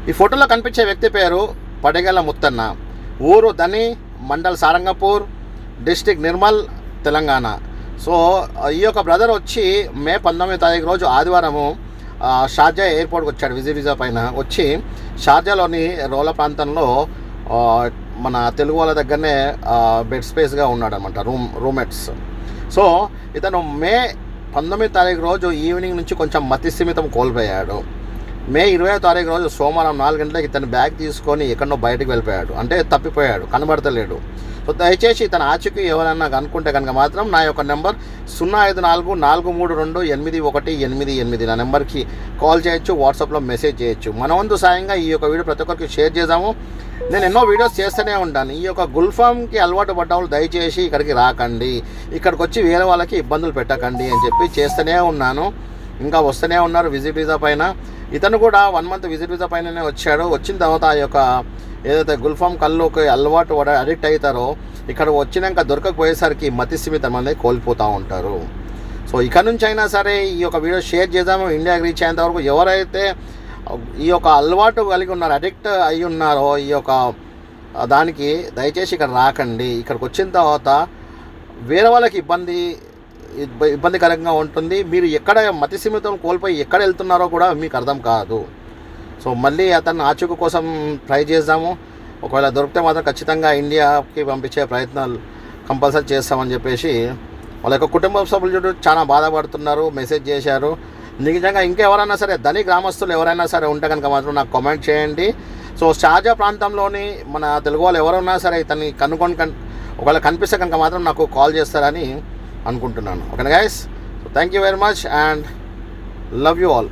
ఈ ఫోటోలో కనిపించే వ్యక్తి పేరు పడగల ముత్తన్న, ఊరు దని, మండల్ సారంగపూర్, డిస్టిక్ నిర్మల్, తెలంగాణ. సో ఈ యొక్క బ్రదర్ వచ్చి మే 19వ తారీఖు రోజు ఆదివారము షార్జా ఎయిర్పోర్ట్కి వచ్చాడు. వీసా పైన వచ్చి షార్జాలోని రోల ప్రాంతంలో మన తెలుగు వాళ్ళ దగ్గరనే బెడ్ స్పేస్గా ఉన్నాడు అనమాట, రూమ్మేట్స్. సో ఇతను మే 19వ తారీఖు రోజు ఈవినింగ్ నుంచి కొంచెం మతిస్థిమితం కోల్పోయాడు. మే 20వ తారీఖు రోజు సోమవారం 4 గంటలకు ఇతను బ్యాగ్ తీసుకొని ఎక్కడో బయటకు వెళ్ళిపోయాడు, అంటే తప్పిపోయాడు, కనబడతలేడు. సో దయచేసి ఇతను ఆచూకీ ఎవరైనా అనుకుంటే కనుక మాత్రం నా యొక్క నెంబర్ 054-432-8188 నా నెంబర్కి కాల్ చేయొచ్చు, వాట్సాప్లో మెసేజ్ చేయొచ్చు. మన వంతు సాయంగా ఈ యొక్క వీడియో ప్రతి ఒక్కరికి షేర్ చేద్దాము. నేను ఎన్నో వీడియోస్ చేస్తూనే ఉంటాను. ఈ యొక్క గుల్ఫామ్కి అలవాటు పడ్డవాళ్ళు దయచేసి ఇక్కడికి రాకండి, ఇక్కడికి వచ్చి వేరే వాళ్ళకి ఇబ్బందులు పెట్టకండి అని చెప్పి చేస్తూనే ఉన్నాను. ఇంకా వస్తూనే ఉన్నారు విజిట్ వీసా పైన. ఇతను కూడా 1 మంత్ విజిట్ వీసా పైననే వచ్చాడు. వచ్చిన తర్వాత ఆ యొక్క ఏదైతే గుల్ఫామ్ కల్లుకి అలవాటు అడిక్ట్ అవుతారో ఇక్కడ వచ్చినాక దొరకకపోయేసరికి మతిస్థిమితం అనేది కోల్పోతూ ఉంటారు. సో ఇక్కడ నుంచి అయినా సరే ఈ యొక్క వీడియో షేర్ చేద్దాము. ఇండియాకి రీచ్ అయ్యేంత వరకు ఎవరైతే ఈ యొక్క అలవాటు కలిగి ఉన్నారు, అడిక్ట్ అయి ఉన్నారో ఈ యొక్క దానికి దయచేసి ఇక్కడ రాకండి. ఇక్కడికి వచ్చిన తర్వాత వేరే వాళ్ళకి ఇబ్బందికరంగా ఉంటుంది. మీరు ఎక్కడ మతిస్థిమితం కోల్పోయి ఎక్కడ వెళ్తున్నారో కూడా మీకు అర్థం కాదు. సో మళ్ళీ అతను ఆచూకీ కోసం ట్రై చేద్దాము. ఒకవేళ దొరికితే మాత్రం ఖచ్చితంగా ఇండియాకి పంపించే ప్రయత్నాలు కంపల్సరీ చేస్తామని చెప్పేసి వాళ్ళ యొక్క కుటుంబ సభ్యులు చాలా బాధపడుతున్నారు, మెసేజ్ చేశారు. నిజంగా ఇంకెవరైనా సరే ధని గ్రామస్తులు ఎవరైనా సరే ఉంటే కనుక మాత్రం నాకు కామెంట్ చేయండి. సో షార్జా ప్రాంతంలోని మన తెలుగు వాళ్ళు ఎవరైనా సరే ఇతన్ని ఒకవేళ కనిపిస్తే కనుక మాత్రం నాకు కాల్ చేస్తారని అనుకుంటున్నాను. Okay guys, thank you very much and love you all.